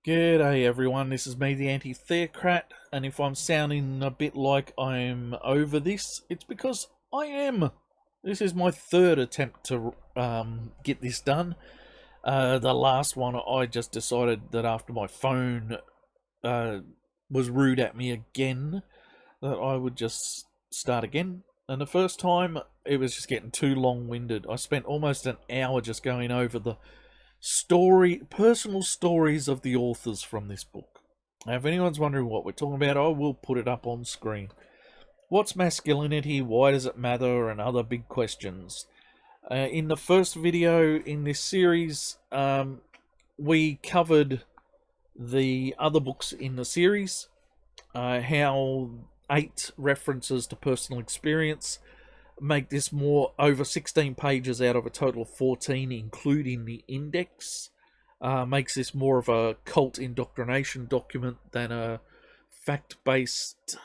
G'day everyone, this is me, the Anti-Theocrat, and if I'm sounding a bit like I'm over this, it's because I am. This is my third attempt to get this done. The last one, I just decided that after my phone was rude at me again, that I would just start again. And the first time, it was just getting too long-winded. I spent almost an hour just going over the personal stories of the authors from this book. Now, if anyone's wondering what we're talking about, I will put it up on screen. What's masculinity? Why does it matter? And other big questions. In the first video in this series, we covered the other books in the series, how 8 references to personal experience make this more over 16 pages out of a total of 14, including the index. Makes this more of a cult indoctrination document than a fact-based,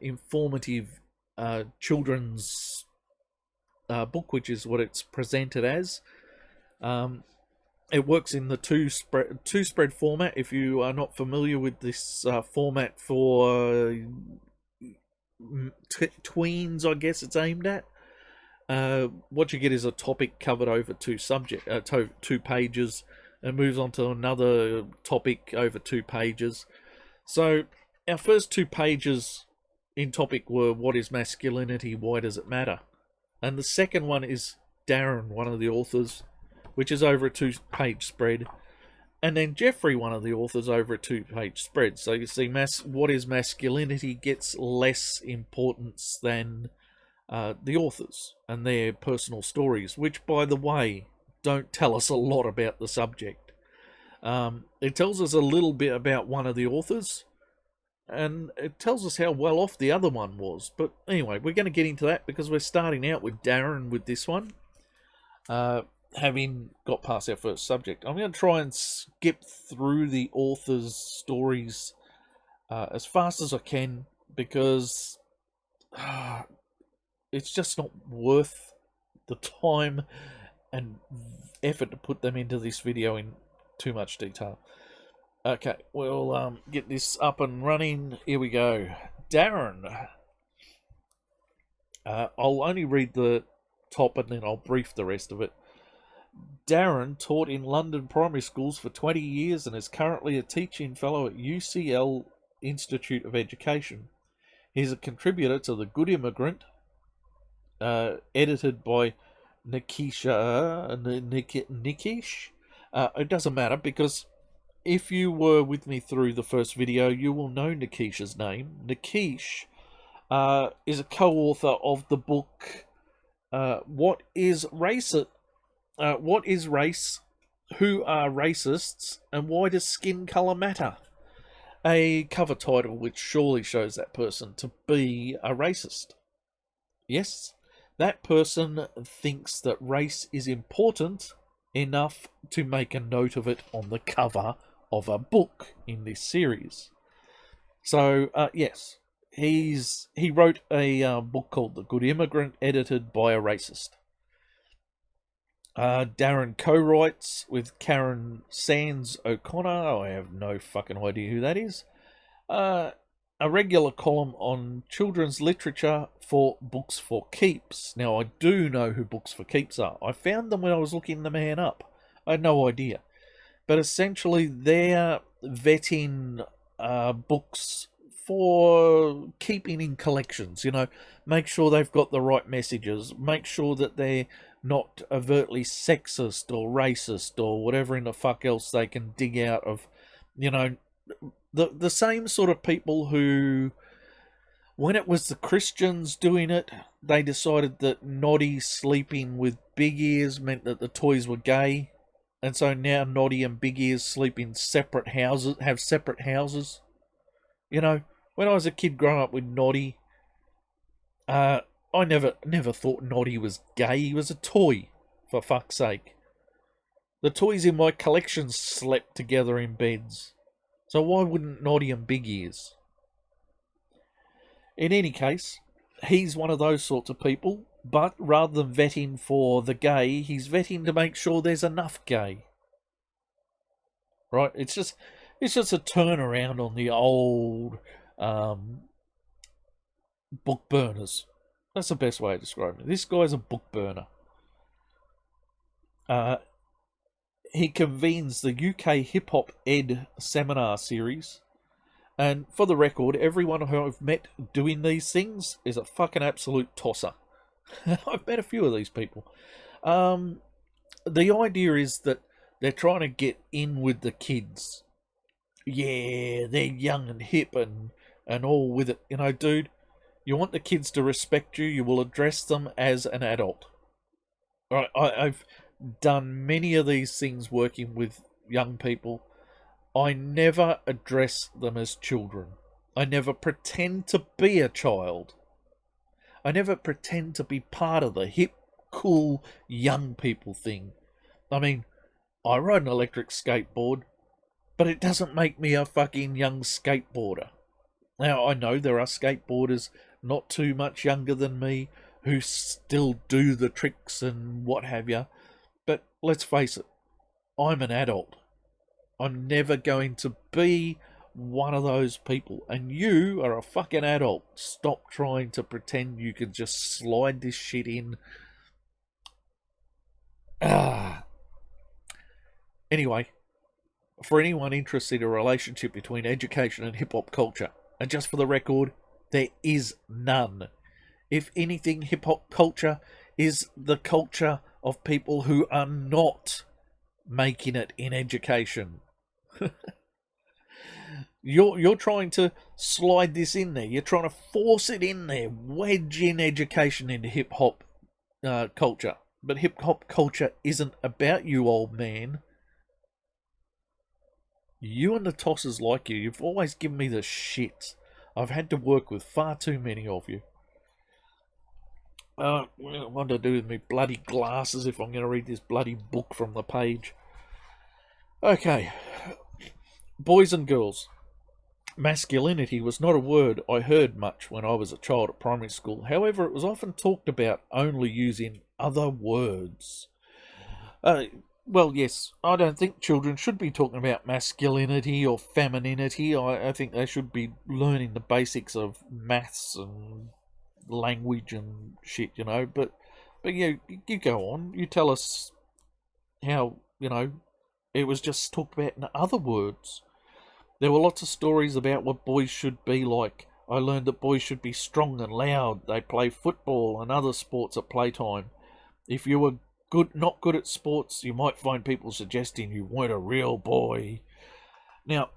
informative children's book, which is what it's presented as. It works in the two spread format. If you are not familiar with this format for tweens, I guess it's aimed at. What you get is a topic covered over two pages, and moves on to another topic over 2 pages. So our first 2 pages in topic were what is masculinity, why does it matter? And the second one is Darren, one of the authors, which is over a 2-page spread. And then Jeffrey, one of the authors, over a 2-page spread. So you see what is masculinity gets less importance than the authors and their personal stories, which, by the way, don't tell us a lot about the subject. It tells us a little bit about one of the authors, and it tells us how well off the other one was. But anyway, we're going to get into that because we're starting out with Darren with this one, having got past our first subject. I'm going to try and skip through the author's stories as fast as I can, because it's just not worth the time and effort to put them into this video in too much detail. Okay, we'll get this up and running. Here we go. Darren. I'll only read the top and then I'll brief the rest of it. Darren taught in London primary schools for 20 years and is currently a teaching fellow at UCL Institute of Education. He's a contributor to The Good Immigrant, edited by Nikish. It doesn't matter, because if you were with me through the first video, you will know Nikish's name. Nikish is a co-author of the book What is Race? What is Race? Who are Racists? And Why Does Skin Colour Matter? A cover title which surely shows that person to be a racist. Yes, that person thinks that race is important enough to make a note of it on the cover of a book in this series. So, yes, he wrote a book called The Good Immigrant, edited by a racist. Darren co-writes with Karen Sands O'Connor. I have no fucking idea who that is. A regular column on children's literature for Books for Keeps. Now, I do know who Books for Keeps are. I found them when I was looking the man up. I had no idea. But essentially, they're vetting books for keeping in collections. You know, make sure they've got the right messages. Make sure that they're not overtly sexist or racist or whatever in the fuck else they can dig out of, you know, the same sort of people who, when it was the Christians doing it, they decided that Noddy sleeping with Big Ears meant that the toys were gay, and so now Noddy and Big Ears sleep in separate houses, have separate houses. You know, when I was a kid growing up with Noddy, I never thought Noddy was gay. He was a toy, for fuck's sake. The toys in my collection slept together in beds. So why wouldn't Noddy and Big Ears? In any case, he's one of those sorts of people, but rather than vetting for the gay, he's vetting to make sure there's enough gay. Right? It's just It's just a turnaround on the old um, book burners. That's the best way of describing it. This guy's a book burner. He convenes the UK Hip Hop Ed seminar series. And for the record, everyone who I've met doing these things is a fucking absolute tosser. I've met a few of these people. The idea is that they're trying to get in with the kids. Yeah, they're young and hip and all with it. You know, dude, you want the kids to respect you, you will address them as an adult. Right, I've done many of these things working with young people. I never address them as children. I never pretend to be a child. I never pretend to be part of the hip, cool, young people thing. I mean, I ride an electric skateboard, but it doesn't make me a fucking young skateboarder. Now, I know there are skateboarders not too much younger than me who still do the tricks and what have you, but let's face it, I'm an adult. I'm never going to be one of those people. And you are a fucking adult. Stop trying to pretend you can just slide this shit in. Anyway, for anyone interested in a relationship between education and hip-hop culture, and just for the record, there is none. If anything, hip-hop culture is the culture of people who are not making it in education. You're trying to slide this in there. You're trying to force it in there, wedge in education into hip hop culture. But hip hop culture isn't about you, old man. You and the tossers like you've always given me the shit. I've had to work with far too many of you. What to do with me bloody glasses if I'm going to read this bloody book from the page? Okay. Boys and girls. Masculinity was not a word I heard much when I was a child at primary school. However, it was often talked about only using other words. Well, yes, I don't think children should be talking about masculinity or femininity. I think they should be learning the basics of maths and language and shit, you know. But you go on. You tell us how, you know, it was just talked about in other words. There were lots of stories about what boys should be like. I learned that boys should be strong and loud. They play football and other sports at playtime. If you were not good at sports, you might find people suggesting you weren't a real boy. Now,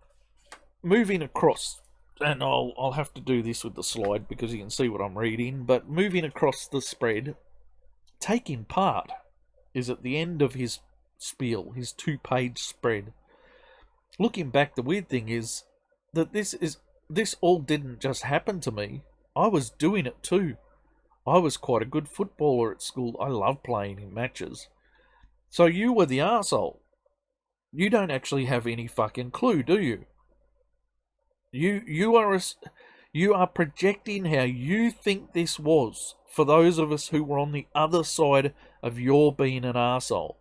moving across, and I'll have to do this with the slide because you can see what I'm reading, but moving across the spread, taking part is at the end of his spiel, his 2-page spread. Looking back, the weird thing is that this all didn't just happen to me. I was doing it too. I was quite a good footballer at school. I loved playing in matches. So you were the arsehole. You don't actually have any fucking clue, do you? You are projecting how you think this was for those of us who were on the other side of your being an arsehole.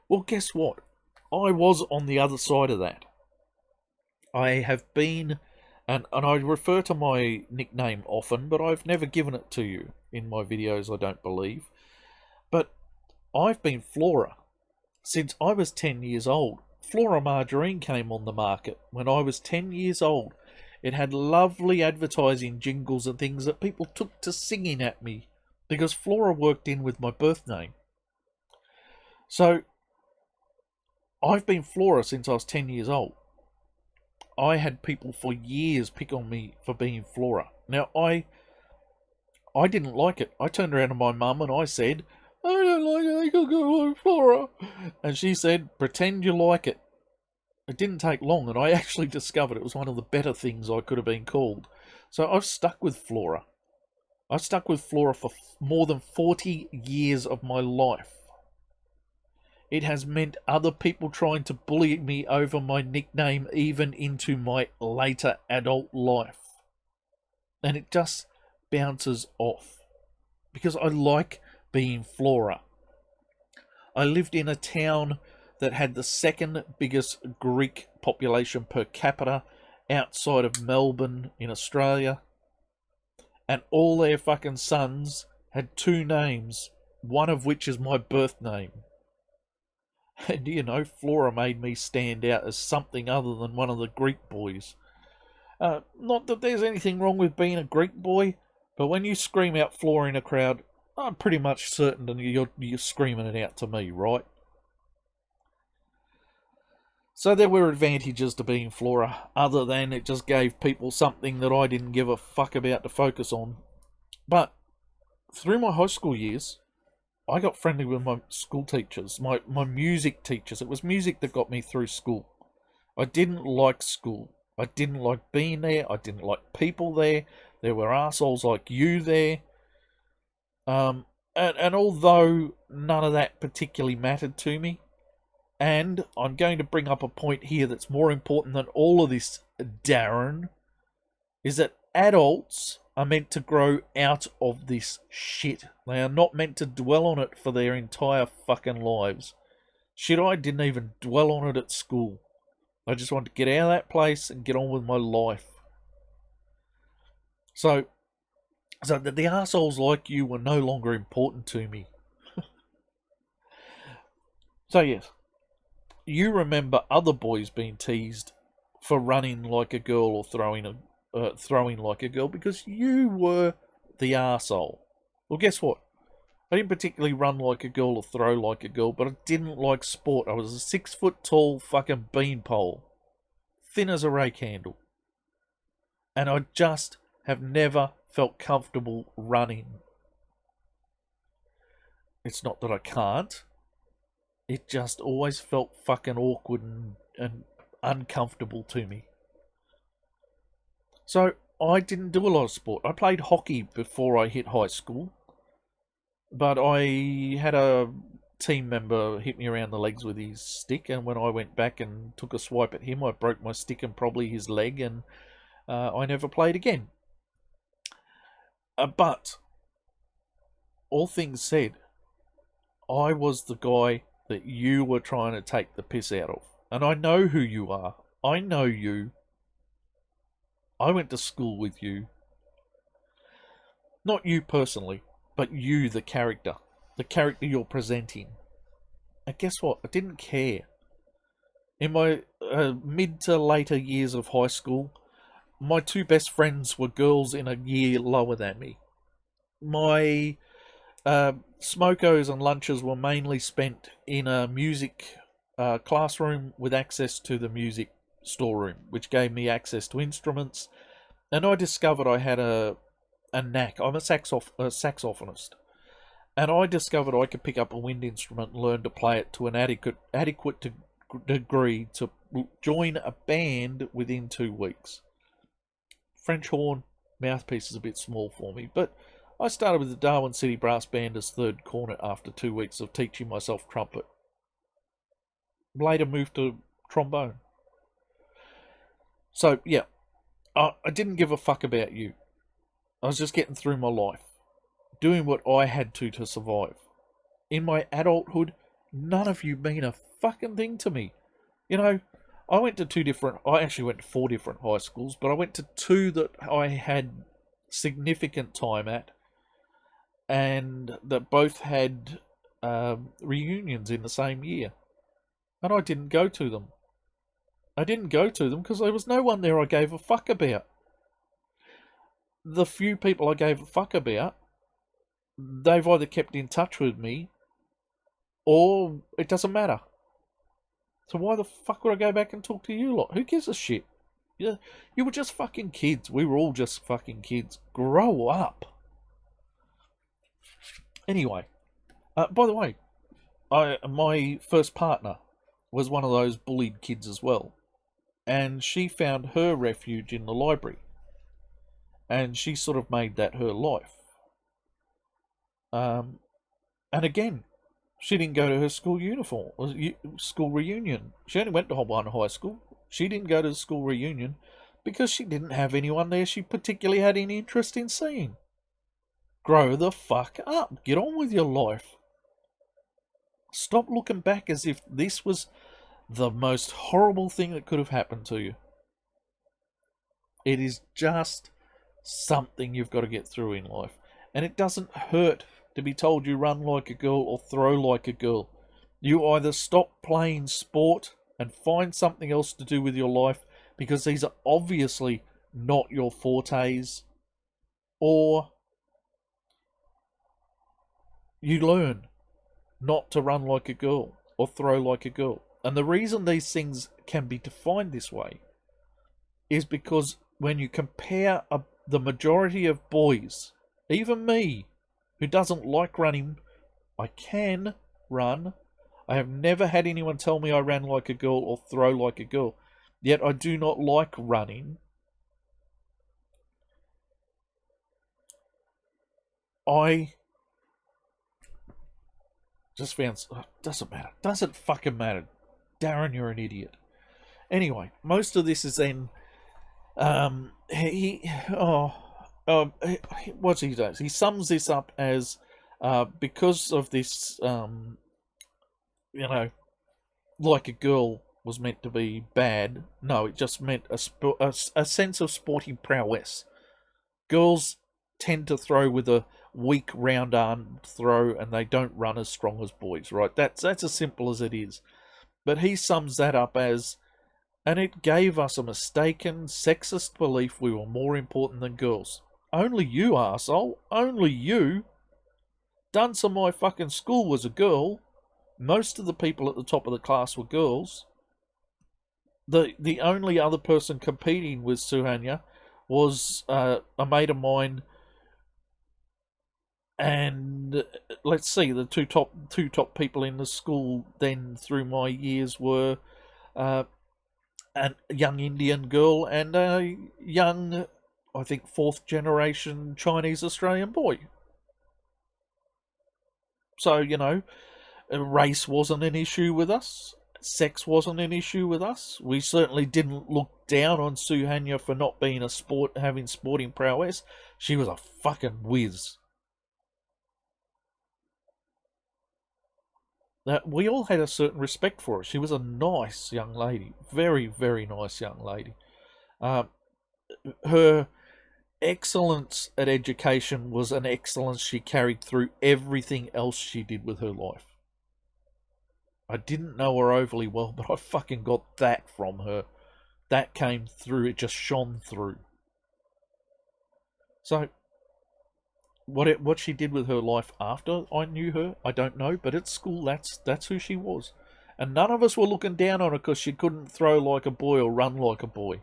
Well, guess what? I was on the other side of that. I have been, and I refer to my nickname often, but I've never given it to you in my videos, I don't believe. But I've been Flora since I was 10 years old. Flora margarine came on the market when I was 10 years old. It had lovely advertising jingles and things that people took to singing at me because Flora worked in with my birth name. So I've been Flora since I was 10 years old. I had people for years pick on me for being Flora. Now, I didn't like it. I turned around to my mum and I said, I don't like it, I think I'll go with Flora. And she said, pretend you like it. It didn't take long and I actually discovered it was one of the better things I could have been called. So I've stuck with Flora. I've stuck with Flora for more than 40 years of my life. It has meant other people trying to bully me over my nickname even into my later adult life. And it just bounces off. Because I like being Flora. I lived in a town that had the second biggest Greek population per capita outside of Melbourne in Australia. And all their fucking sons had two names, one of which is my birth name. And you know, Flora made me stand out as something other than one of the Greek boys. Not that there's anything wrong with being a Greek boy, but when you scream out Flora in a crowd, I'm pretty much certain that you're screaming it out to me, right? So there were advantages to being Flora, other than it just gave people something that I didn't give a fuck about to focus on. But through my high school years, I got friendly with my school teachers, my music teachers. It was music that got me through school. I didn't like school. I didn't like being there. I didn't like people there. There were assholes like you there. And although none of that particularly mattered to me, and I'm going to bring up a point here that's more important than all of this, Darren, is that adults are meant to grow out of this shit. They are not meant to dwell on it for their entire fucking lives. Shit, I didn't even dwell on it at school. I just wanted to get out of that place and get on with my life. So the assholes like you were no longer important to me. So yes, you remember other boys being teased for running like a girl or throwing like a girl because you were the arsehole. Well, guess what? I didn't particularly run like a girl or throw like a girl, but I didn't like sport. I was a 6 foot tall fucking beanpole, thin as a rake handle. And I just have never felt comfortable running. It's not that I can't. It just always felt fucking awkward and uncomfortable to me. So I didn't do a lot of sport. I played hockey before I hit high school. But I had a team member hit me around the legs with his stick, and when I went back and took a swipe at him, I broke my stick and probably his leg, and I never played again. But, all things said, I was the guy that you were trying to take the piss out of. And I know who you are. I know you. I went to school with you. Not you personally, but you, the character you're presenting. And guess what? I didn't care. In my mid to later years of high school, my two best friends were girls in a year lower than me. My smokos and lunches were mainly spent in a music classroom with access to the music storeroom, which gave me access to instruments. And I discovered I had a knack. I'm a saxophonist. And I discovered I could pick up a wind instrument and learn to play it to an adequate degree to join a band within 2 weeks. French horn, mouthpiece is a bit small for me, but I started with the Darwin City Brass Band as third cornet after 2 weeks of teaching myself trumpet. Later moved to trombone. So, yeah, I didn't give a fuck about you. I was just getting through my life, doing what I had to survive. In my adulthood, none of you mean a fucking thing to me. You know, I actually went to 4 different high schools, but I went to 2 that I had significant time at, and that both had reunions in the same year. And I didn't go to them. I didn't go to them because there was no one there I gave a fuck about. The few people I gave a fuck about, they've either kept in touch with me, or it doesn't matter. So why the fuck would I go back and talk to you lot? Who gives a shit? You were just fucking kids. We were all just fucking kids. Grow up. Anyway, by the way, my first partner was one of those bullied kids as well. And she found her refuge in the library. And she sort of made that her life. And again, she didn't go to her school school reunion. She only went to one high school. She didn't go to the school reunion because she didn't have anyone there she particularly had any interest in seeing. Grow the fuck up. Get on with your life. Stop looking back as if this was the most horrible thing that could have happened to you. It is just something you've got to get through in life. And it doesn't hurt to be told you run like a girl or throw like a girl. You either stop playing sport and find something else to do with your life, because these are obviously not your fortes, or you learn not to run like a girl or throw like a girl. And the reason these things can be defined this way is because when you compare the majority of boys, even me, who doesn't like running, I can run. I have never had anyone tell me I ran like a girl or throw like a girl. Yet I do not like running. I just found... doesn't matter. Doesn't fucking matter. Darren, you're an idiot. Anyway, most of this is then... what he does, he sums this up as, because of this, like a girl was meant to be bad. No, it just meant a sense of sporting prowess. Girls tend to throw with a weak round arm throw, and they don't run as strong as boys, right? That's as simple as it is. But he sums that up as, and it gave us a mistaken, sexist belief we were more important than girls. Only you, arsehole. Only you. Done some of my fucking school was a girl. Most of the people at the top of the class were girls. The only other person competing with Suhanya was a mate of mine, and let's see, the two top people in the school then through my years were a young Indian girl and a young, I think, fourth generation Chinese Australian boy. So, race wasn't an issue with us. Sex wasn't an issue with us. We certainly didn't look down on Suhanya for not being having sporting prowess. She was a fucking whiz. We all had a certain respect for her. She was a nice young lady. Very, very nice young lady. Her excellence at education was an excellence she carried through everything else she did with her life. I didn't know her overly well, but I fucking got that from her. That came through. It just shone through. So, what she did with her life after I knew her, I don't know. But at school, that's who she was. And none of us were looking down on her because she couldn't throw like a boy or run like a boy.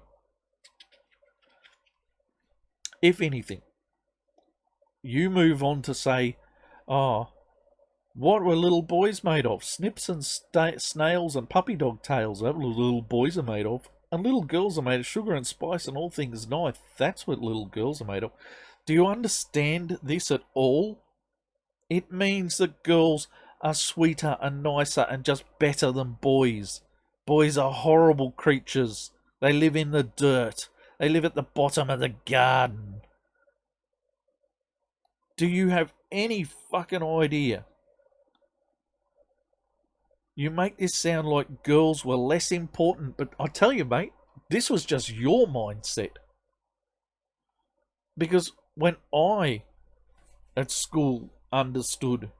If anything, you move on to say, oh, what were little boys made of? Snips and snails and puppy dog tails. That's what little boys are made of. And little girls are made of sugar and spice and all things nice. That's what little girls are made of. Do you understand this at all? It means that girls are sweeter and nicer and just better than boys. Boys are horrible creatures. They live in the dirt. They live at the bottom of the garden. Do you have any fucking idea? You make this sound like girls were less important, but I tell you, mate, this was just your mindset. Because when I, at school, understood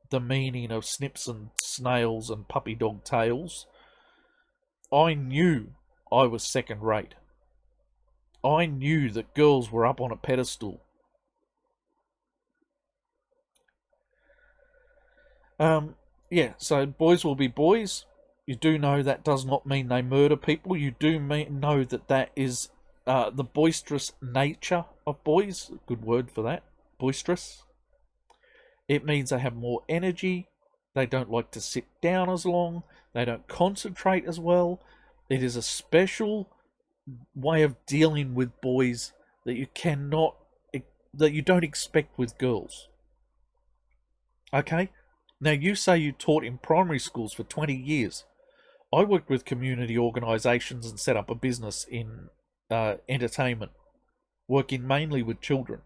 the meaning of snips and snails and puppy dog tails, I knew I was second rate. I knew that girls were up on a pedestal. Yeah, so boys will be boys. You do know that does not mean they murder people. You do know that is the boisterous nature of boys. Good word for that. Boisterous. It means they have more energy. They don't like to sit down as long. They don't concentrate as well. It is a special way of dealing with boys that you don't expect with girls. Okay? Now, you say you taught in primary schools for 20 years. I worked with community organisations and set up a business in entertainment, working mainly with children.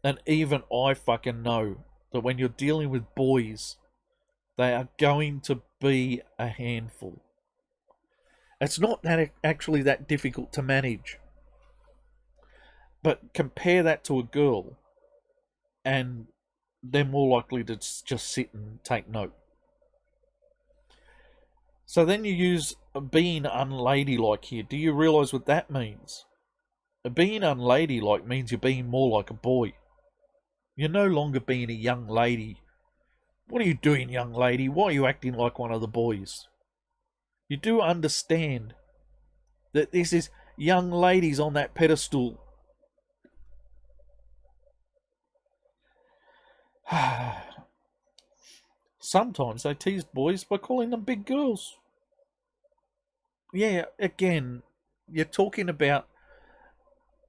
And even I fucking know that when you're dealing with boys, They are going to be a handful. It's not that actually that difficult to manage. But compare that to a girl, and they're more likely to just sit and take note. So then you use being unladylike here. Do you realise what that means? Being unladylike means you're being more like a boy. You're no longer being a young lady. What are you doing, young lady? Why are you acting like one of the boys? You do understand that this is young ladies on that pedestal. Sometimes they tease boys by calling them big girls. Yeah, again, you're talking about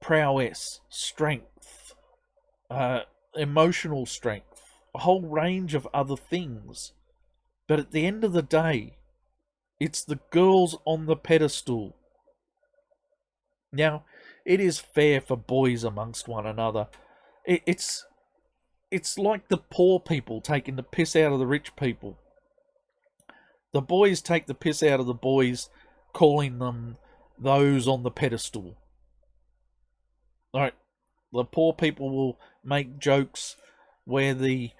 prowess, strength, emotional strength, a whole range of other things. But at the end of the day, it's the girls on the pedestal. Now, it is fair for boys amongst one another. It's like the poor people taking the piss out of the rich people. The boys take the piss out of the boys, calling them those on the pedestal. Right, the poor people will make jokes where the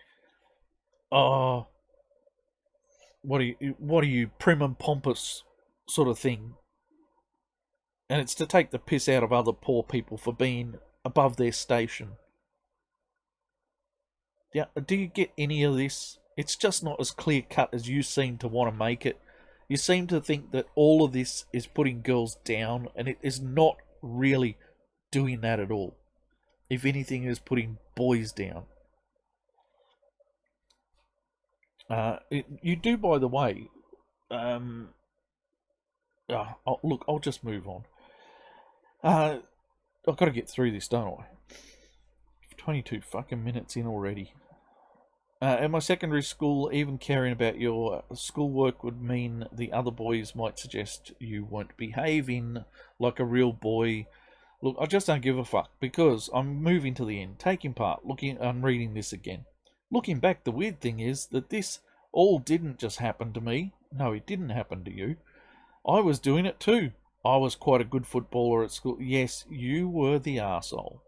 what are you prim and pompous sort of thing, and it's to take the piss out of other poor people for being above their station. Yeah, do you get any of this? It's just not as clear cut as you seem to want to make it. You seem to think that all of this is putting girls down, and it is not really doing that at all. If anything, it is putting boys down. You do, by the way. Look, I'll just move on. I've got to get through this, don't I? 22 fucking minutes in already. At my secondary school, even caring about your schoolwork would mean the other boys might suggest you weren't behaving like a real boy. Look, I just don't give a fuck, because I'm moving to the end, taking part, I'm reading this again. Looking back, the weird thing is that this all didn't just happen to me. No, it didn't happen to you. I was doing it too. I was quite a good footballer at school. Yes, you were the arsehole.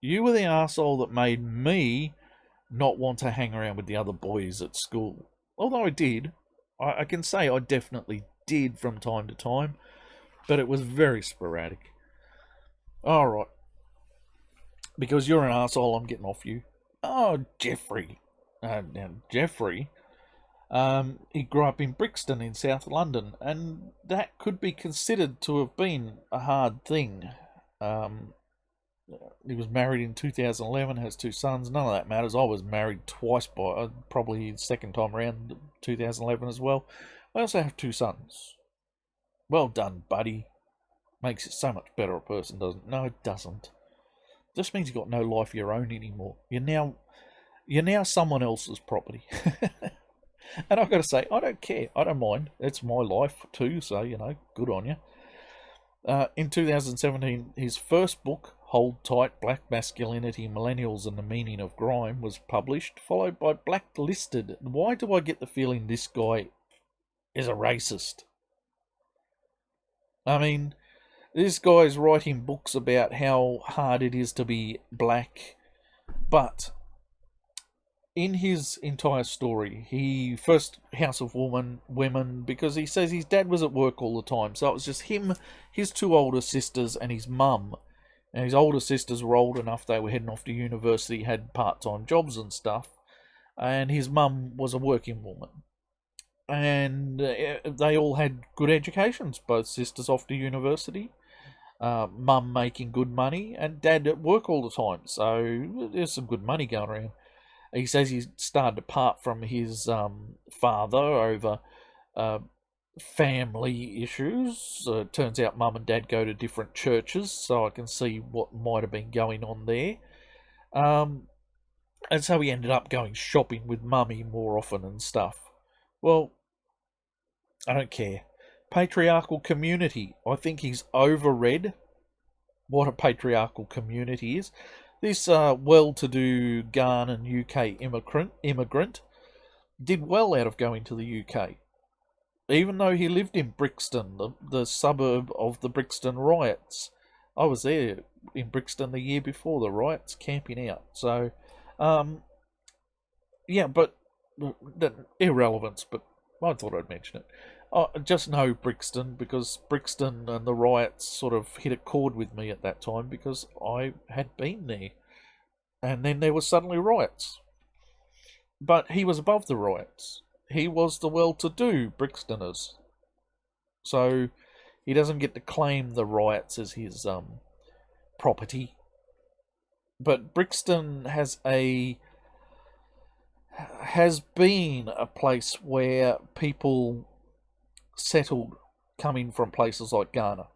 You were the arsehole that made me not want to hang around with the other boys at school. Although I did. I can say I definitely did from time to time, but it was very sporadic. Alright. Because you're an arsehole, I'm getting off you. Oh, Jeffrey. Now, Jeffrey, he grew up in Brixton in South London, and that could be considered to have been a hard thing. He was married in 2011, has 2 sons. None of that matters. I was married twice by probably second time around 2011 as well. I also have 2 sons. Well done, buddy. Makes it so much better a person, doesn't it? No, it doesn't. Just means you've got no life of your own anymore. You're now someone else's property. And I've got to say, I don't care. I don't mind. It's my life too, so, good on you. In 2017, his first book, Hold Tight, Black Masculinity, Millennials and the Meaning of Grime, was published, followed by Blacklisted. Why do I get the feeling this guy is a racist? I mean, this guy's writing books about how hard it is to be black, but in his entire story, he first House of Women, because he says his dad was at work all the time, so it was just him, his 2 older sisters, and his mum. And his older sisters were old enough; they were heading off to university, had part-time jobs and stuff, and his mum was a working woman. And they all had good educations. Both sisters off to university, mum making good money, and dad at work all the time. So there's some good money going around. He says he started to part from his father over family issues. Turns out mum and dad go to different churches, so I can see what might have been going on there. And so he ended up going shopping with mummy more often and stuff. Well, I don't care. Patriarchal community. I think he's overread what a patriarchal community is. This well-to-do Ghanaian UK immigrant did well out of going to the UK. Even though he lived in Brixton, the suburb of the Brixton riots. I was there in Brixton the year before the riots, camping out. So, um, yeah, but irrelevance, but I thought I'd mention it. I just know Brixton because Brixton and the riots sort of hit a chord with me at that time because I had been there. And then there were suddenly riots. But he was above the riots. He was the well-to-do Brixtoners. So he doesn't get to claim the riots as his property. But Brixton has been a place where people settled coming from places like Ghana.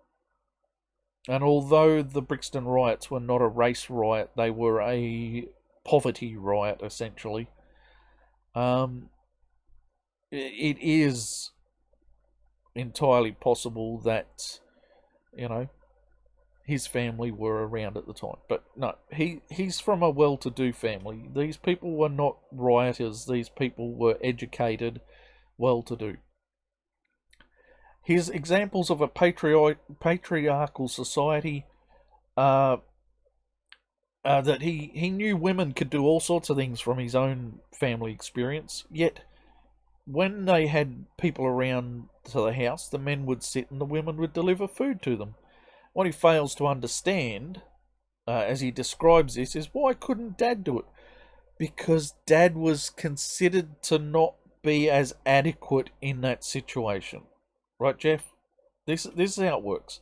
And although the Brixton riots were not a race riot, they were a poverty riot, essentially. It is entirely possible that, you know, his family were around at the time. But no, he's from a well-to-do family. These people were not rioters. These people were educated, well-to-do. His examples of a patriarchal society that he knew women could do all sorts of things from his own family experience, yet when they had people around to the house, the men would sit and the women would deliver food to them. What he fails to understand, as he describes this, is why couldn't Dad do it? Because Dad was considered to not be as adequate in that situation. Right, Jeff? This is how it works.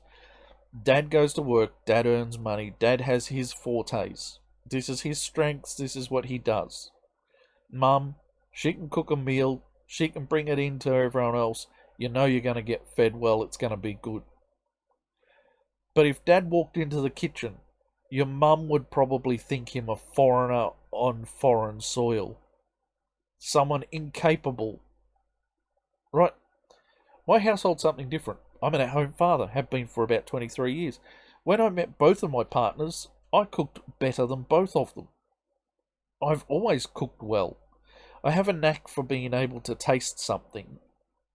Dad goes to work, Dad earns money, Dad has his fortes. This is his strengths, this is what he does. Mum, she can cook a meal, she can bring it in to everyone else. You know you're going to get fed well, it's going to be good. But if Dad walked into the kitchen, your mum would probably think him a foreigner on foreign soil. Someone incapable. Right? My household's something different. I'm an at-home father, have been for about 23 years. When I met both of my partners, I cooked better than both of them. I've always cooked well. I have a knack for being able to taste something,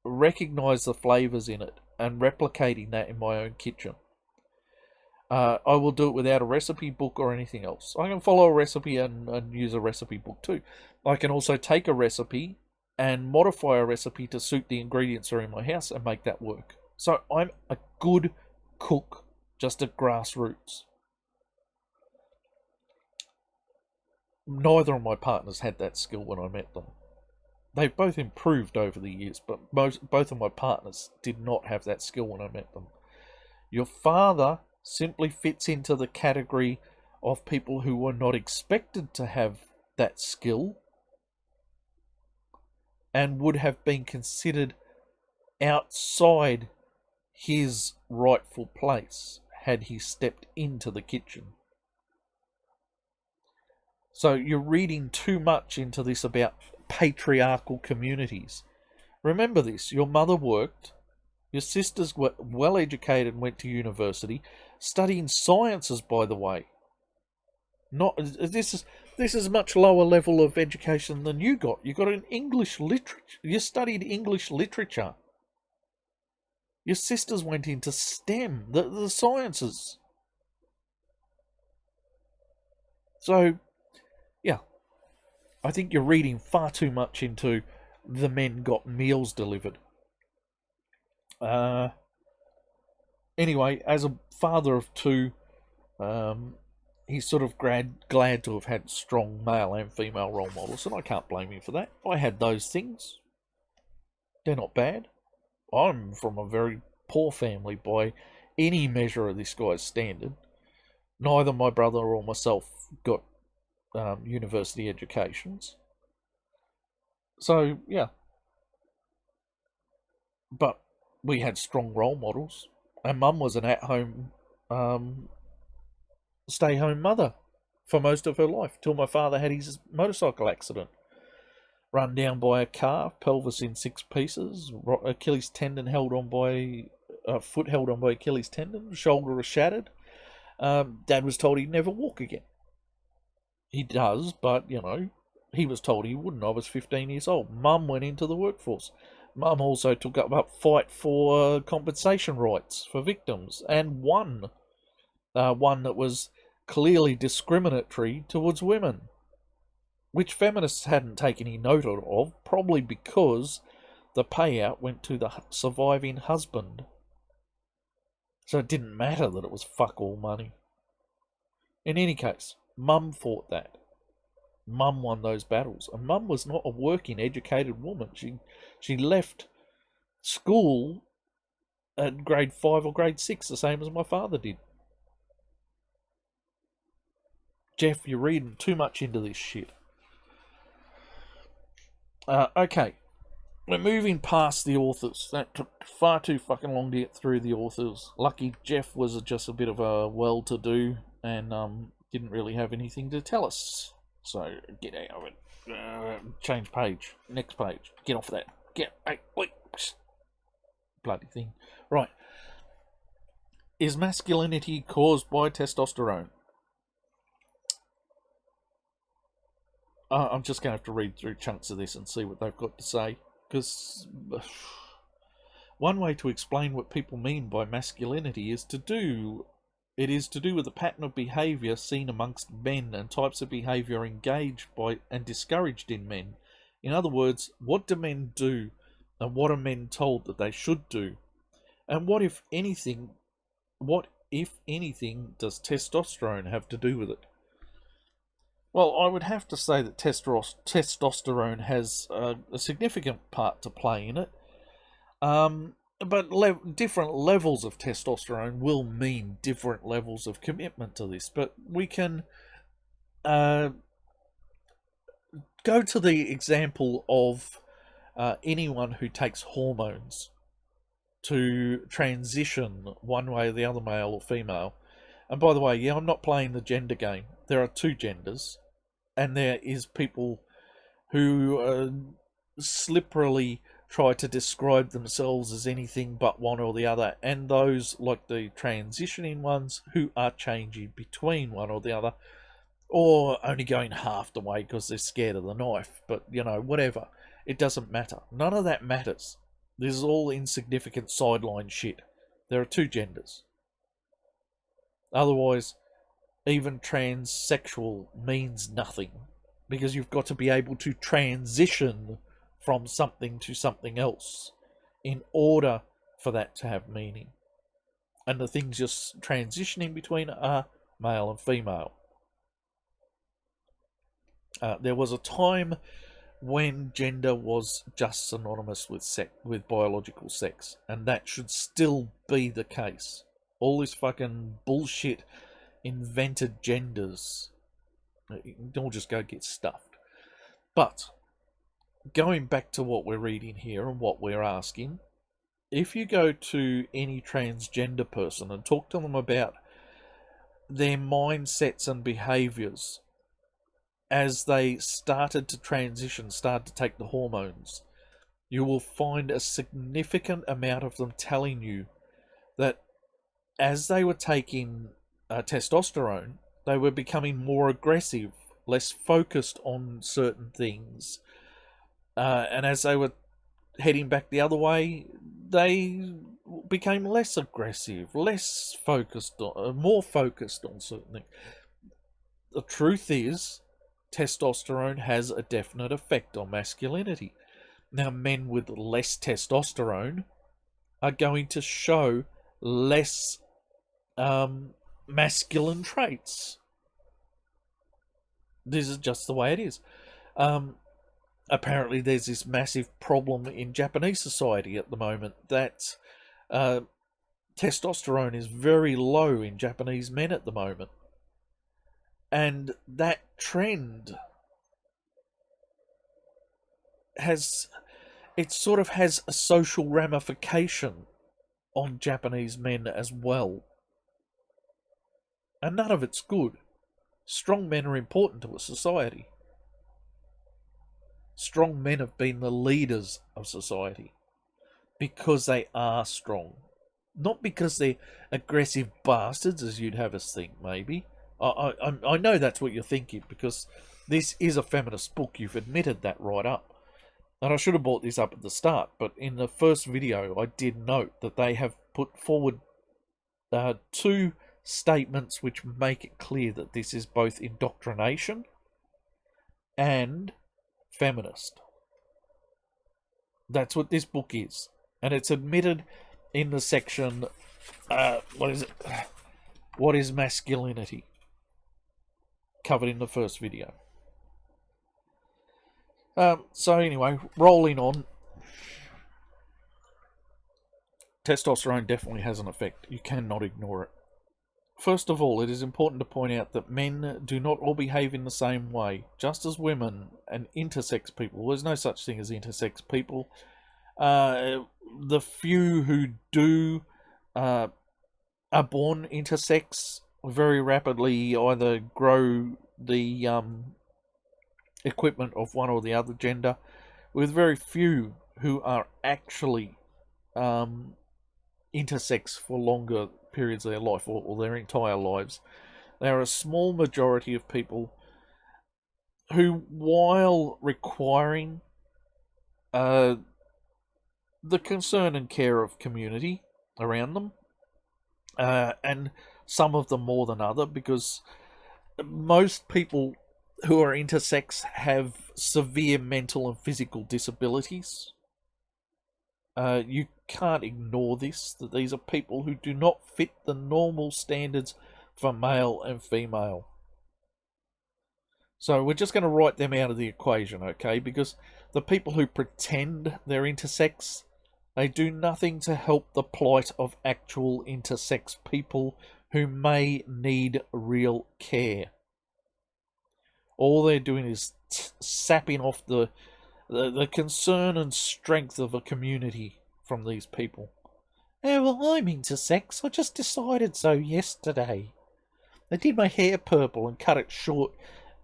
recognise the flavours in it, and replicating that in my own kitchen. I will do it without a recipe book or anything else. I can follow a recipe and use a recipe book too. I can also take a recipe and modify a recipe to suit the ingredients that are in my house and make that work. So I'm a good cook, just at grassroots. Neither of my partners had that skill when I met them. They've both improved over the years, but both of my partners did not have that skill when I met them. Your father simply fits into the category of people who were not expected to have that skill and would have been considered outside his rightful place had he stepped into the kitchen. So you're reading too much into this about patriarchal communities. Remember this, your mother worked, your sisters were well educated and went to university, studying sciences, by the way. Not this is much lower level of education than you got. You got an English literature. You studied English literature. Your sisters went into STEM, the sciences. So, yeah, I think you're reading far too much into the men got meals delivered. Anyway, as a father of two, he's sort of glad to have had strong male and female role models, and I can't blame him for that. I had those things. They're not bad. I'm from a very poor family by any measure of this guy's standard. Neither my brother or myself got university educations. So, yeah. But we had strong role models. And Mum was an at-home, stay-home mother for most of her life, till my father had his motorcycle accident. Run down by a car, pelvis in 6 pieces, Achilles tendon held on by, foot held on by Achilles tendon, shoulder was shattered. Dad was told he'd never walk again. He does, but, He was told he wouldn't. I was 15 years old. Mum went into the workforce. Mum also took up a fight for compensation rights for victims and won. One that was clearly discriminatory towards women, which feminists hadn't taken any note of, probably because the payout went to the surviving husband. So it didn't matter that it was fuck all money. In any case, Mum fought that. Mum won those battles. And Mum was not a working, educated woman. She left school at grade 5 or grade 6, the same as my father did. Jeff, you're reading too much into this shit. Okay. We're moving past the authors. That took far too fucking long to get through the authors. Lucky Jeff was just a bit of a well-to-do and didn't really have anything to tell us. So get out of it. Change page. Next page. Get off that. Wait. Bloody thing. Right. Is masculinity caused by testosterone? I'm just going to have to read through chunks of this and see what they've got to say. Because one way to explain what people mean by masculinity is to do with the pattern of behaviour seen amongst men and types of behaviour engaged by and discouraged in men. In other words, what do men do and what are men told that they should do? And what, if anything, does testosterone have to do with it? Well, I would have to say that testosterone has a significant part to play in it. But different levels of testosterone will mean different levels of commitment to this. But we can go to the example of anyone who takes hormones to transition one way or the other, male or female. And by the way, yeah, I'm not playing the gender game. There are two genders. And there is people who slipperily try to describe themselves as anything but one or the other, and those, like the transitioning ones, who are changing between one or the other, or only going half the way because they're scared of the knife. But, whatever. It doesn't matter. None of that matters. This is all insignificant sideline shit. There are two genders. Otherwise, even transsexual means nothing, because you've got to be able to transition from something to something else in order for that to have meaning. And the things you're transitioning between are male and female. There was a time when gender was just synonymous with biological sex, and that should still be the case. All this fucking bullshit invented genders, don't just go get stuffed. But going back to what we're reading here and what we're asking, if you go to any transgender person and talk to them about their mindsets and behaviours as they started to transition, started to take the hormones, you will find a significant amount of them telling you that as they were taking testosterone, they were becoming more aggressive, less focused on certain things. And as they were heading back the other way, they became less aggressive, less focused, more focused on certain things. The truth is, testosterone has a definite effect on masculinity. Now, men with less testosterone are going to show less masculine traits. This is just the way it is. Apparently there's this massive problem in Japanese society at the moment that testosterone is very low in Japanese men at the moment. And that trend has a social ramification on Japanese men as well. And none of it's good. Strong men are important to a society. Strong men have been the leaders of society because they are strong. Not because they're aggressive bastards, as you'd have us think, maybe. I know that's what you're thinking, because This is a feminist book. You've admitted that right up. And I should have brought this up at the start, but in the first video, I did note that they have put forward two statements which make it clear that this is both indoctrination and feminist. That's what this book is. And it's admitted in the section, what is it? What is masculinity? Covered in the first video. So anyway, rolling on. Testosterone definitely has an effect. You cannot ignore it. First of all, it is important to point out that men do not all behave in the same way. Just as women and intersex people, there's no such thing as intersex people. The few who do are born intersex very rapidly either grow the equipment of one or the other gender, with very few who are actually intersex for longer periods of their life or their entire lives. There are a small majority of people who, while requiring the concern and care of community around them, and some of them more than other, because most people who are intersex have severe mental and physical disabilities. You can't ignore this, that these are people who do not fit the normal standards for male and female. So we're just going to write them out of the equation, okay? Because the people who pretend they're intersex, they do nothing to help the plight of actual intersex people who may need real care. All they're doing is sapping off the concern and strength of a community from these people. Oh, well, I'm intersex. I just decided so yesterday. I did my hair purple and cut it short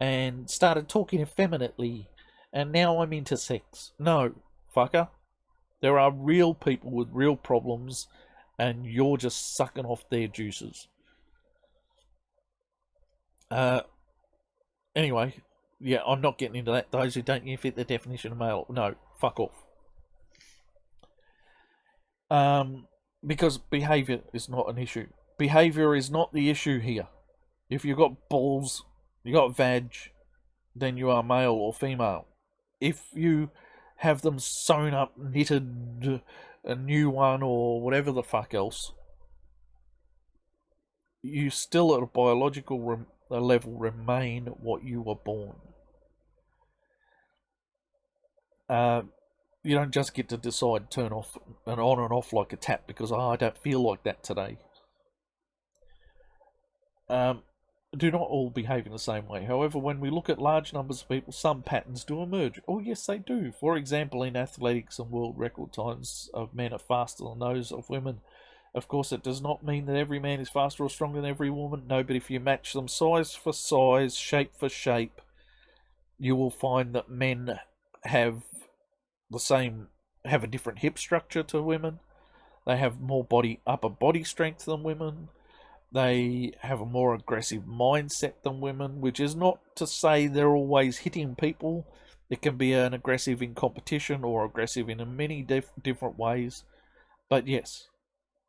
and started talking effeminately, and now I'm intersex. No, fucker. There are real people with real problems, and you're just sucking off their juices. Anyway, yeah, I'm not getting into that. Those who don't fit the definition of male, no, fuck off. Because behaviour is not an issue. Behaviour is not the issue here. If you've got balls, you got vag, then you are male or female. If you have them sewn up, knitted, a new one, or whatever the fuck else, you still at a biological level remain what you were born. You don't just get to decide turn off and off like a tap because I don't feel like that today. Do not all behave in the same way. However, when we look at large numbers of people, some patterns do emerge. Oh yes, they do. For example, in athletics and world record times of men are faster than those of women. Of course, it does not mean that every man is faster or stronger than every woman. No, but if you match them size for size, shape for shape, you will find that men have a different hip structure to women. They have more upper body strength than women. They have a more aggressive mindset than women, which is not to say they're always hitting people. It can be an aggressive in competition or aggressive in many different ways. But yes,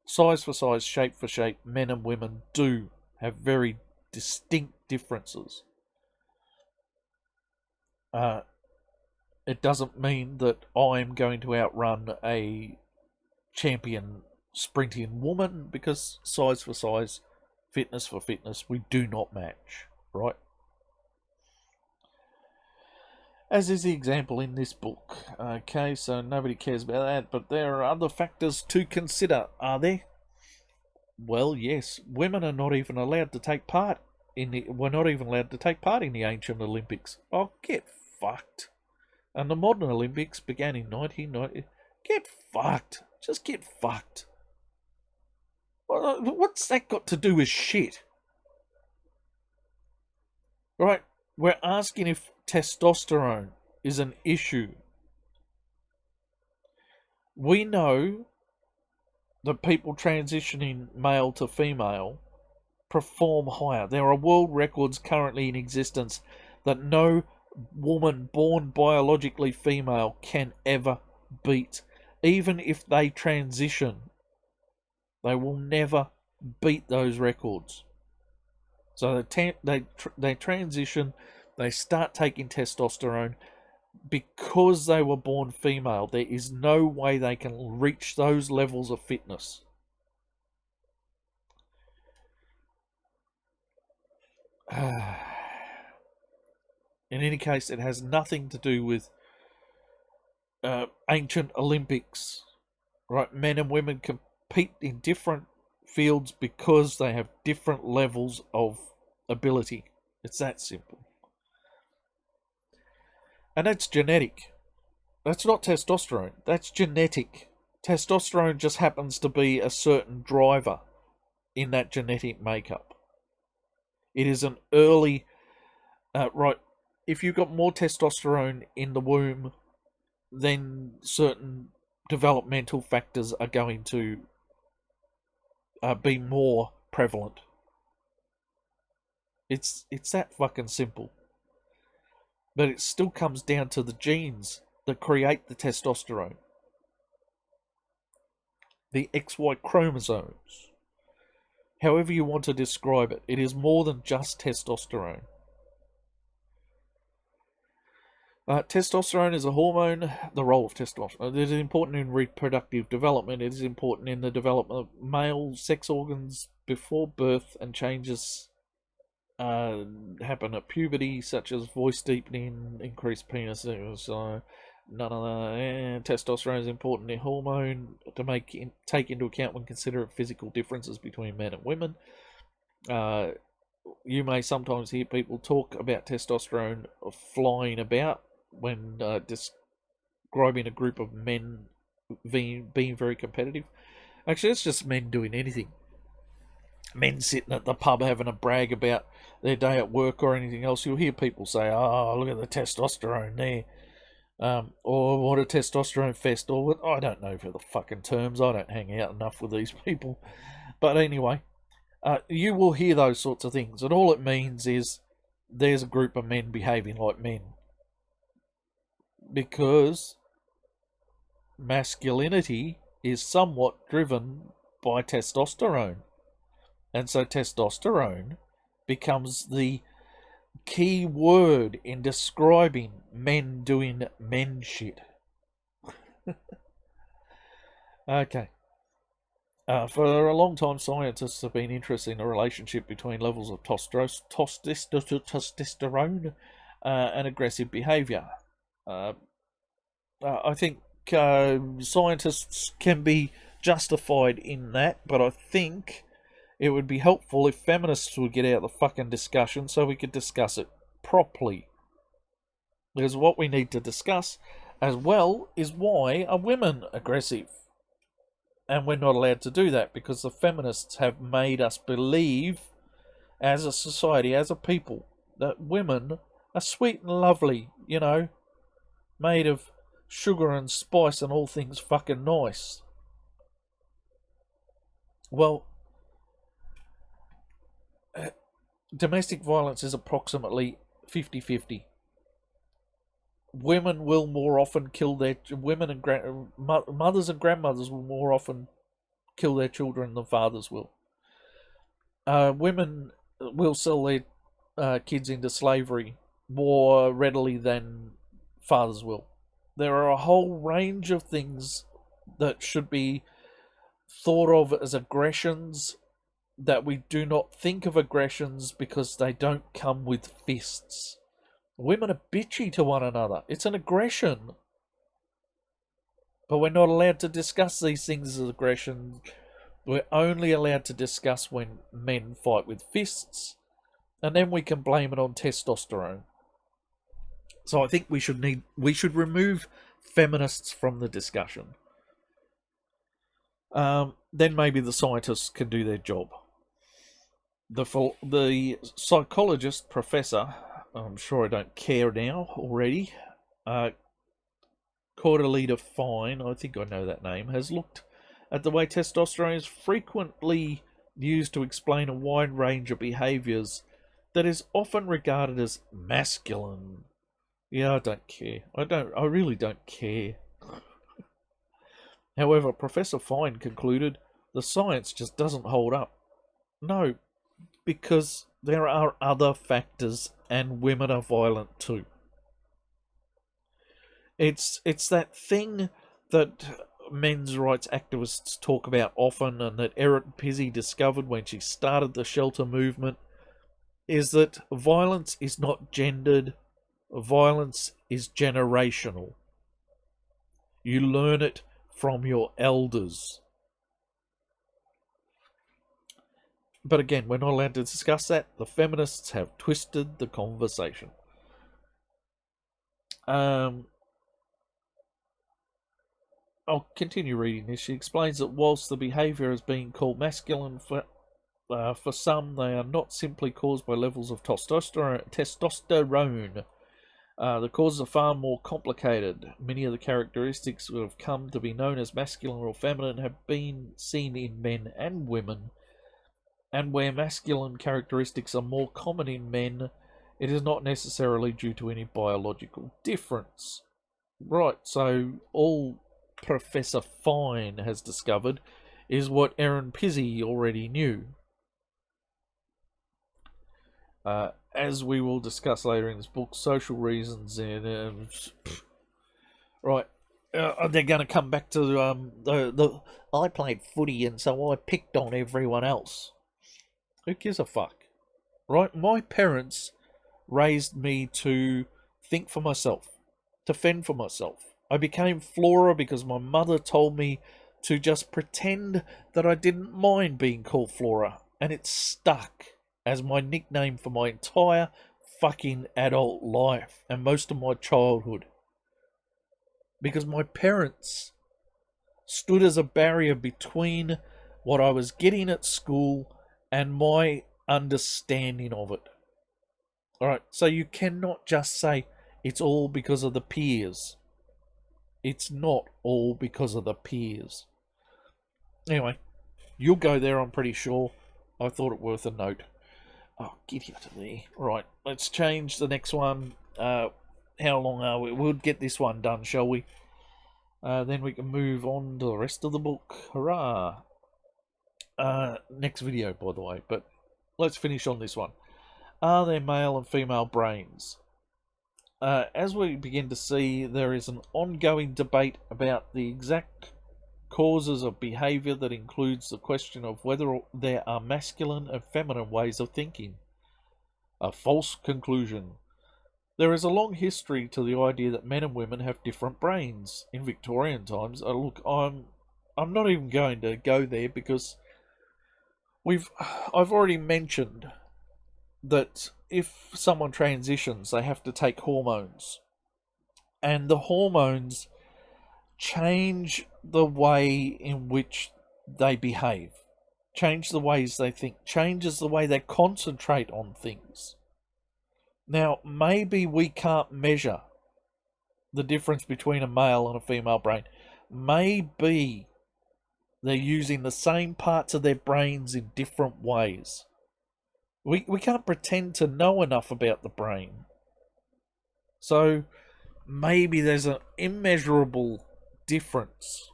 size for size, shape for shape, men and women do have very distinct differences. It doesn't mean that I'm going to outrun a champion sprinting woman, because size for size, fitness for fitness, we do not match, right? As is the example in this book. Okay, so nobody cares about that, but there are other factors to consider, are there? Well, yes, women are not even allowed to take part we're not even allowed to take part in the ancient Olympics. Oh, get fucked. And the modern Olympics began in 1990. Get fucked. Just get fucked. What's that got to do with shit? Right, we're asking if testosterone is an issue. We know that people transitioning male to female perform higher. There are world records currently in existence that no woman born biologically female can ever beat. Even if they transition, they will never beat those records. So they transition, they start taking testosterone. Because they were born female, there is no way they can reach those levels of fitness. In any case, it has nothing to do with ancient Olympics, right? Men and women compete in different fields because they have different levels of ability. It's that simple. And that's genetic. That's not testosterone. That's genetic. Testosterone just happens to be a certain driver in that genetic makeup. It is an early, right, if you've got more testosterone in the womb, then certain developmental factors are going to be more prevalent. It's that fucking simple. But it still comes down to the genes that create the testosterone. The XY chromosomes. However you want to describe it, it is more than just testosterone. Testosterone is a hormone. The role of testosterone. It is important in reproductive development. It is important in the development of male sex organs before birth, and changes happen at puberty, such as voice deepening, increased penis. So none of that. Testosterone is important in hormone to take into account when considering physical differences between men and women. You may sometimes hear people talk about testosterone flying about when describing a group of men being very competitive. Actually, it's just men doing anything. Men sitting at the pub having a brag about their day at work or anything else. You'll hear people say, "Oh, look at the testosterone there," or "What a testosterone fest," or what, I don't know for the fucking terms. I don't hang out enough with these people, but anyway, you will hear those sorts of things, and all it means is there's a group of men behaving like men, because masculinity is somewhat driven by testosterone. And so testosterone becomes the key word in describing men doing men shit. Okay. For a long time, scientists have been interested in the relationship between levels of testosterone and aggressive behaviour. I think scientists can be justified in that, but I think it would be helpful if feminists would get out the fucking discussion so we could discuss it properly. Because what we need to discuss as well is, why are women aggressive? And we're not allowed to do that because the feminists have made us believe, as a society, as a people, that women are sweet and lovely, you know, made of sugar and spice and all things fucking nice. Well, domestic violence is approximately 50-50. Women will more often kill their mothers and grandmothers will more often kill their children than fathers will. Women will sell their kids into slavery more readily than fathers will. There are a whole range of things that should be thought of as aggressions that we do not think of aggressions because they don't come with fists. Women are bitchy to one another. It's an aggression. But we're not allowed to discuss these things as aggression. We're only allowed to discuss when men fight with fists, and then we can blame it on testosterone. So I think we should remove feminists from the discussion. Then maybe the scientists can do their job. The psychologist, professor, I'm sure I don't care now already, Cordelita Fine, I think I know that name, has looked at the way testosterone is frequently used to explain a wide range of behaviours that is often regarded as masculine. Yeah, I don't care. I really don't care. However, Professor Fine concluded the science just doesn't hold up. No, because there are other factors and women are violent too. It's that thing that men's rights activists talk about often and that Erin Pizzey discovered when she started the shelter movement, is that violence is not gendered, violence is generational. You learn it from your elders. But again, we're not allowed to discuss that. The feminists have twisted the conversation. I'll continue reading this. She explains that whilst the behaviour is being called masculine for some, they are not simply caused by levels of testosterone. The causes are far more complicated. Many of the characteristics that have come to be known as masculine or feminine have been seen in men and women, and where masculine characteristics are more common in men, it is not necessarily due to any biological difference. Right, so all Professor Fine has discovered is what Erin Pizzey already knew. As we will discuss later in this book, social reasons and right, they're going to come back to the I played footy and so I picked on everyone else. Who gives a fuck? Right? My parents raised me to think for myself, to fend for myself. I became Flora because my mother told me to just pretend that I didn't mind being called Flora, and it stuck as my nickname for my entire fucking adult life and most of my childhood. Because my parents stood as a barrier between what I was getting at school and my understanding of it. Alright, so you cannot just say it's all because of the peers. It's not all because of the peers. Anyway, you'll go there, I'm pretty sure. I thought it worth a note. Oh, get you to there. Right, let's change the next one. How long are we? We'll get this one done, shall we? Then we can move on to the rest of the book. Hurrah! Next video, by the way, but let's finish on this one. Are there male and female brains? As we begin to see, there is an ongoing debate about the exact causes of behaviour that includes the question of whether there are masculine and feminine ways of thinking. A false conclusion. There is a long history to the idea that men and women have different brains. In Victorian times, look, I'm not even going to go there because I've already mentioned that if someone transitions, they have to take hormones. And the hormones change the way in which they behave, change the ways they think, changes the way they concentrate on things. Now, maybe we can't measure the difference between a male and a female brain. Maybe they're using the same parts of their brains in different ways. We can't pretend to know enough about the brain. So maybe there's an immeasurable difference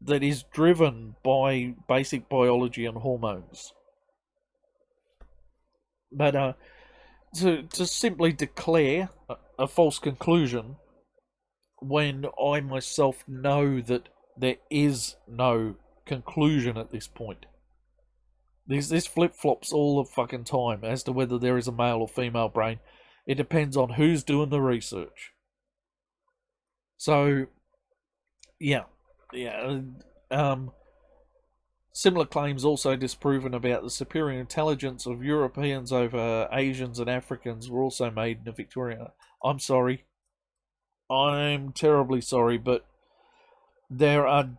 that is driven by basic biology and hormones. But to simply declare a false conclusion when I myself know that there is no conclusion at this point. This flip-flops all the fucking time as to whether there is a male or female brain. It depends on who's doing the research. So, yeah. Similar claims also disproven about the superior intelligence of Europeans over Asians and Africans were also made in the Victorian. I'm sorry. I'm terribly sorry, but there are...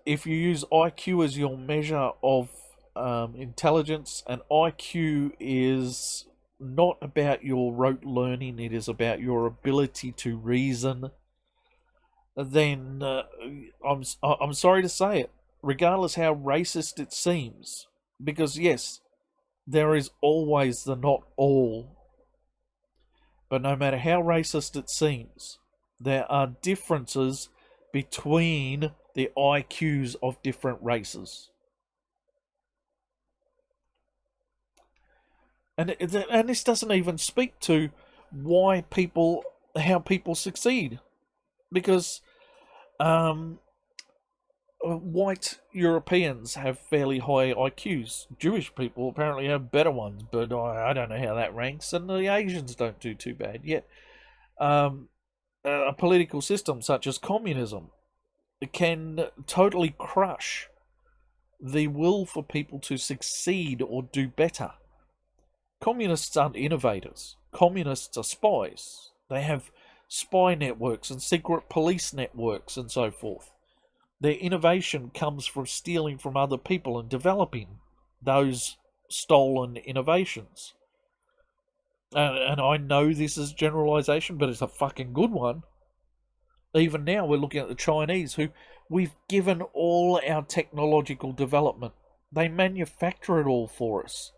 If you use IQ as your measure of intelligence, and IQ is not about your rote learning, it is about your ability to reason, then I'm sorry to say it, regardless how racist it seems, because yes, there is always the not all. But no matter how racist it seems, there are differences between the IQs of different races. And this doesn't even speak to how people succeed. Because white Europeans have fairly high IQs. Jewish people apparently have better ones, but I don't know how that ranks. And the Asians don't do too bad. Yet, a political system such as communism can totally crush the will for people to succeed or do better. Communists aren't innovators. Communists are spies. They have spy networks and secret police networks and so forth. Their innovation comes from stealing from other people and developing those stolen innovations. And I know this is generalization, but it's a fucking good one. Even now, we're looking at the Chinese, who we've given all our technological development. They manufacture it all for us.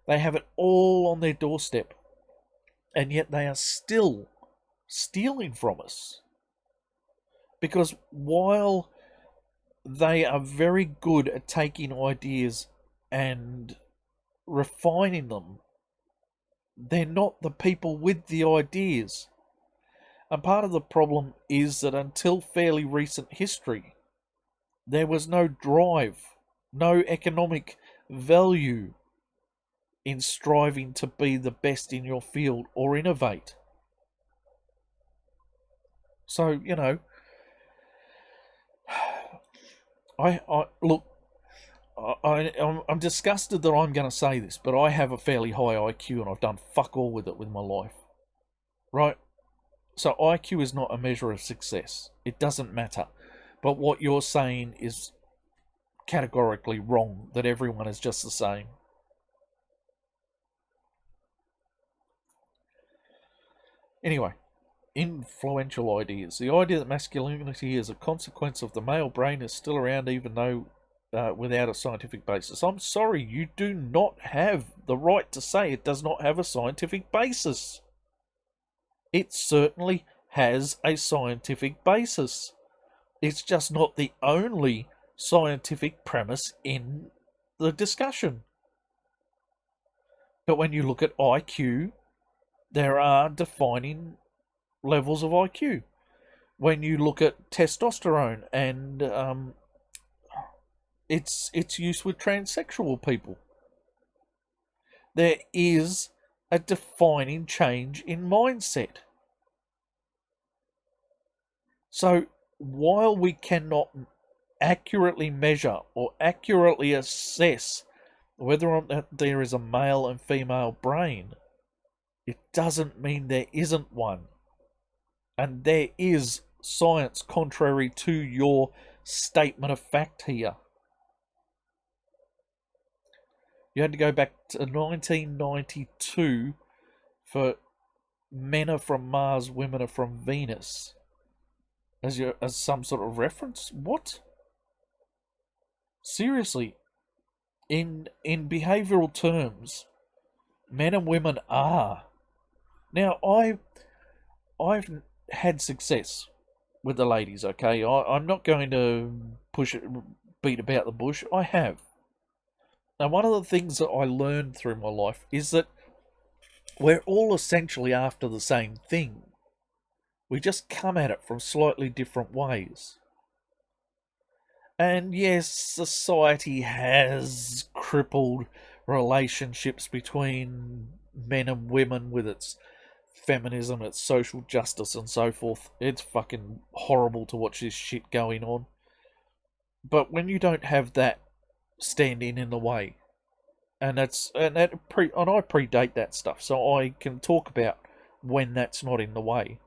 They have it all on their doorstep. And yet they are still stealing from us. Because while they are very good at taking ideas and refining them, they're not the people with the ideas. And part of the problem is that until fairly recent history, there was no drive, no economic value in striving to be the best in your field or innovate. So, I'm disgusted that I'm going to say this, but I have a fairly high IQ and I've done fuck all with it with my life. Right? So IQ is not a measure of success. It doesn't matter. But what you're saying is categorically wrong, that everyone is just the same. Anyway, influential ideas. The idea that masculinity is a consequence of the male brain is still around, even though without a scientific basis. I'm sorry, you do not have the right to say it does not have a scientific basis. It certainly has a scientific basis. It's just not the only scientific premise in the discussion. But when you look at IQ, there are defining levels of IQ. When you look at testosterone and its use with transsexual people, there is a defining change in mindset. So while we cannot accurately measure or accurately assess whether or not there is a male and female brain, it doesn't mean there isn't one. And there is science contrary to your statement of fact here. You had to go back to 1992 for men are from Mars, women are from Venus as some sort of reference. What? Seriously, in behavioural terms, men and women are. Now I've had success with the ladies. Okay, I'm not going to beat about the bush. I have. Now, one of the things that I learned through my life is that we're all essentially after the same thing. We just come at it from slightly different ways. And yes, society has crippled relationships between men and women with its feminism, its social justice and so forth. It's fucking horrible to watch this shit going on. But when you don't have that standing in the way, and I predate that stuff, so I can talk about when that's not in the way.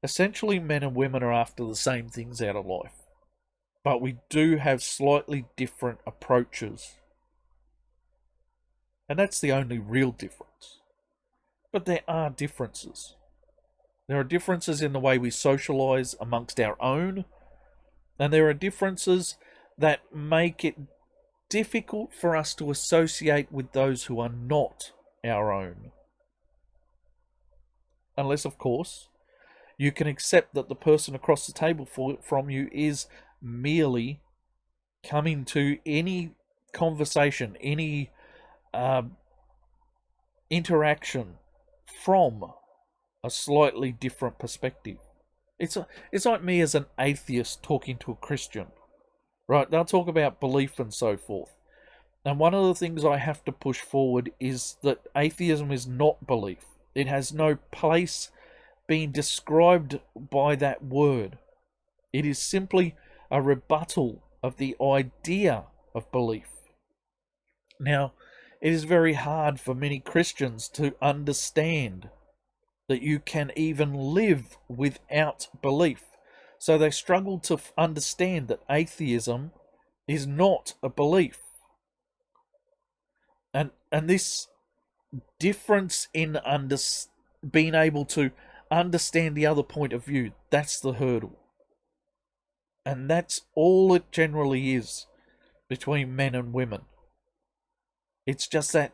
Essentially, men and women are after the same things out of life, but we do have slightly different approaches, and that's the only real difference. But there are differences. There are differences in the way we socialise amongst our own, and there are differences that make it difficult for us to associate with those who are not our own. Unless, of course, you can accept that the person across the table from you is merely coming to any conversation, any interaction from a slightly different perspective. It's like me as an atheist talking to a Christian, right? They'll talk about belief and so forth. And one of the things I have to push forward is that atheism is not belief. It has no place being described by that word. It is simply a rebuttal of the idea of belief. Now, it is very hard for many Christians to understand that you can even live without belief. So they struggle to understand that atheism is not a belief. And this difference in being able to understand the other point of view, that's the hurdle. And that's all it generally is between men and women. It's just that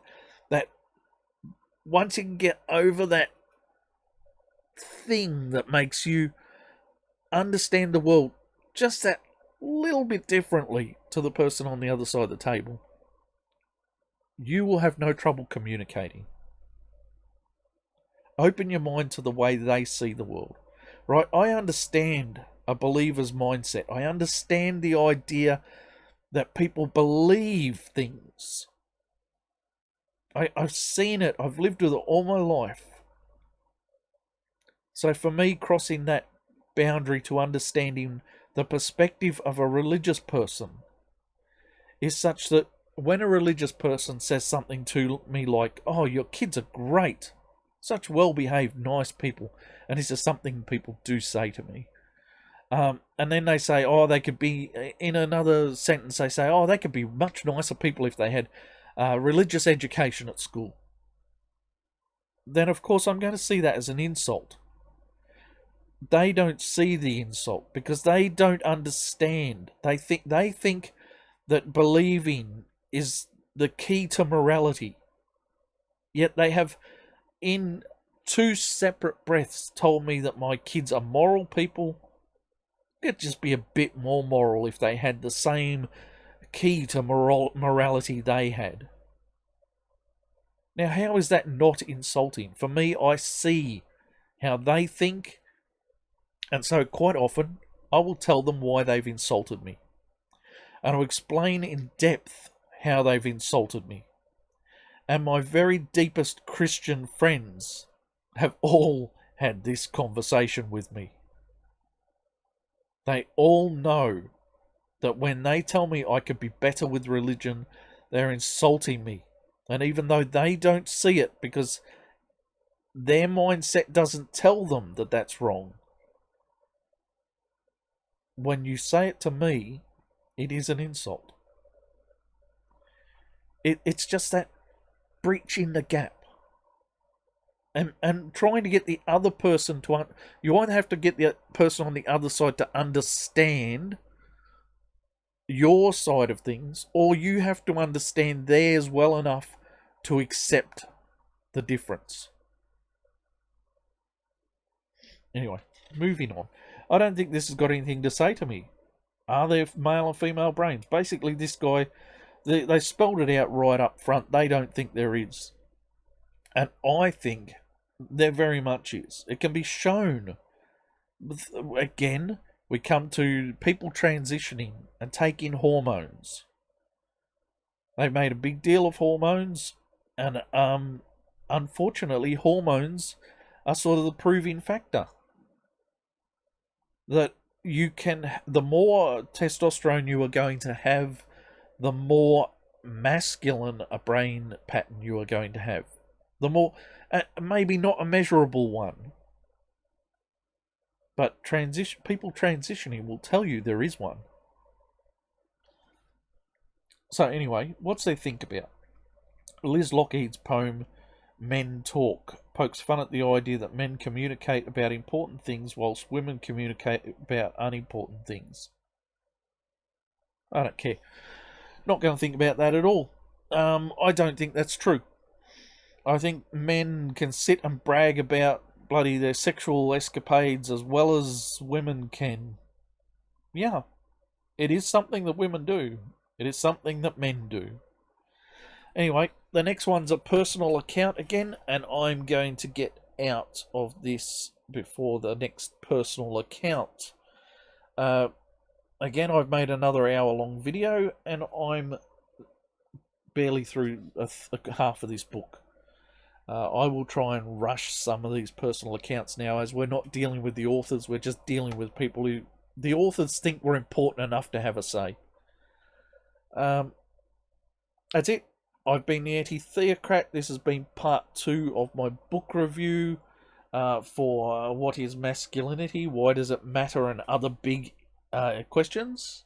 once you can get over that thing that makes you understand the world just that little bit differently to the person on the other side of the table, you will have no trouble communicating. Open your mind to the way they see the world, right? I understand a believer's mindset. I understand the idea that people believe things. I've seen it. I've lived with it all my life. So for me, crossing that boundary to understanding the perspective of a religious person is such that when a religious person says something to me like, "Oh, your kids are great, such well-behaved, nice people," and this is something people do say to me, and then they say, "Oh, they could be," in another sentence they say, "Oh, they could be much nicer people if they had religious education at school," then of course I'm going to see that as an insult. They don't see the insult because they don't understand. They think that believing is the key to morality. Yet they have, in two separate breaths, told me that my kids are moral people. It'd just be a bit more moral if they had the same key to morality they had. Now, how is that not insulting? For me, I see how they think, and so quite often I will tell them why they've insulted me. And I'll explain in depth how they've insulted me. And my very deepest Christian friends have all had this conversation with me. They all know that when they tell me I could be better with religion, they're insulting me. And even though they don't see it because their mindset doesn't tell them that that's wrong, when you say it to me, it is an insult. It's just that breaching the gap. And trying to get the other person to... You either have to get the person on the other side to understand your side of things, or you have to understand theirs well enough to accept the difference. Anyway, moving on. I don't think this has got anything to say to me. Are there male and female brains? Basically, this guy, they spelled it out right up front. They don't think there is. And I think there very much is. It can be shown. Again, we come to people transitioning and taking hormones. They've made a big deal of hormones, and unfortunately, hormones are sort of the proving factor. That you can, the more testosterone you are going to have, the more masculine a brain pattern you are going to have. The more, maybe not a measurable one, but people transitioning will tell you there is one. So anyway, what's there think about? Liz Lockheed's poem, Men Talk, pokes fun at the idea that men communicate about important things whilst women communicate about unimportant things. I don't care. Not going to think about that at all. I don't think that's true. I think men can sit and brag about bloody their sexual escapades as well as women can. Yeah, it is something that women do. It is something that men do. Anyway, the next one's a personal account again, and I'm going to get out of this before the next personal account. Again, I've made another hour-long video, and I'm barely through half of this book. I will try and rush some of these personal accounts now, as we're not dealing with the authors, we're just dealing with people who the authors think were important enough to have a say. That's it. I've been the Anti-Theocrat. This has been part 2 of my book review for What is Masculinity? Why does it matter? And other big questions.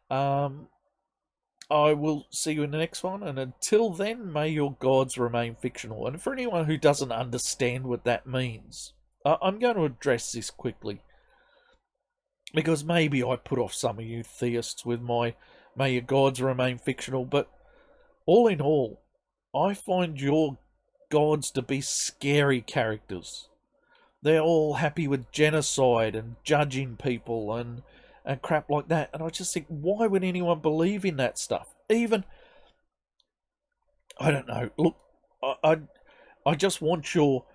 I will see you in the next one, and until then, may your gods remain fictional. And for anyone who doesn't understand what that means, I'm going to address this quickly, because maybe I put off some of you theists with my may your gods remain fictional, but all in all, I find your gods to be scary characters. They're all happy with genocide and judging people and crap like that. And I just think, why would anyone believe in that stuff? Even, I don't know. Look, I just want your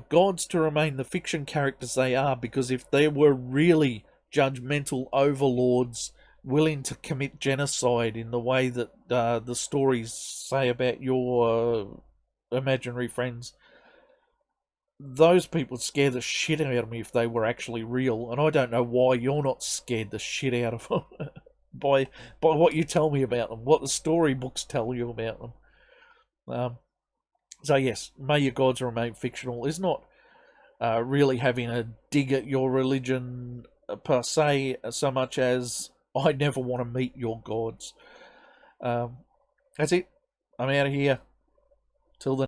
gods to remain the fiction characters they are, because if they were really judgmental overlords willing to commit genocide in the way that the stories say about your imaginary friends, those people scare the shit out of me if they were actually real, and I don't know why you're not scared the shit out of them by what you tell me about them, what the storybooks tell you about them. So yes, may your gods remain fictional is not really having a dig at your religion per se, so much as I never want to meet your gods. That's it. I'm out of here. Till then.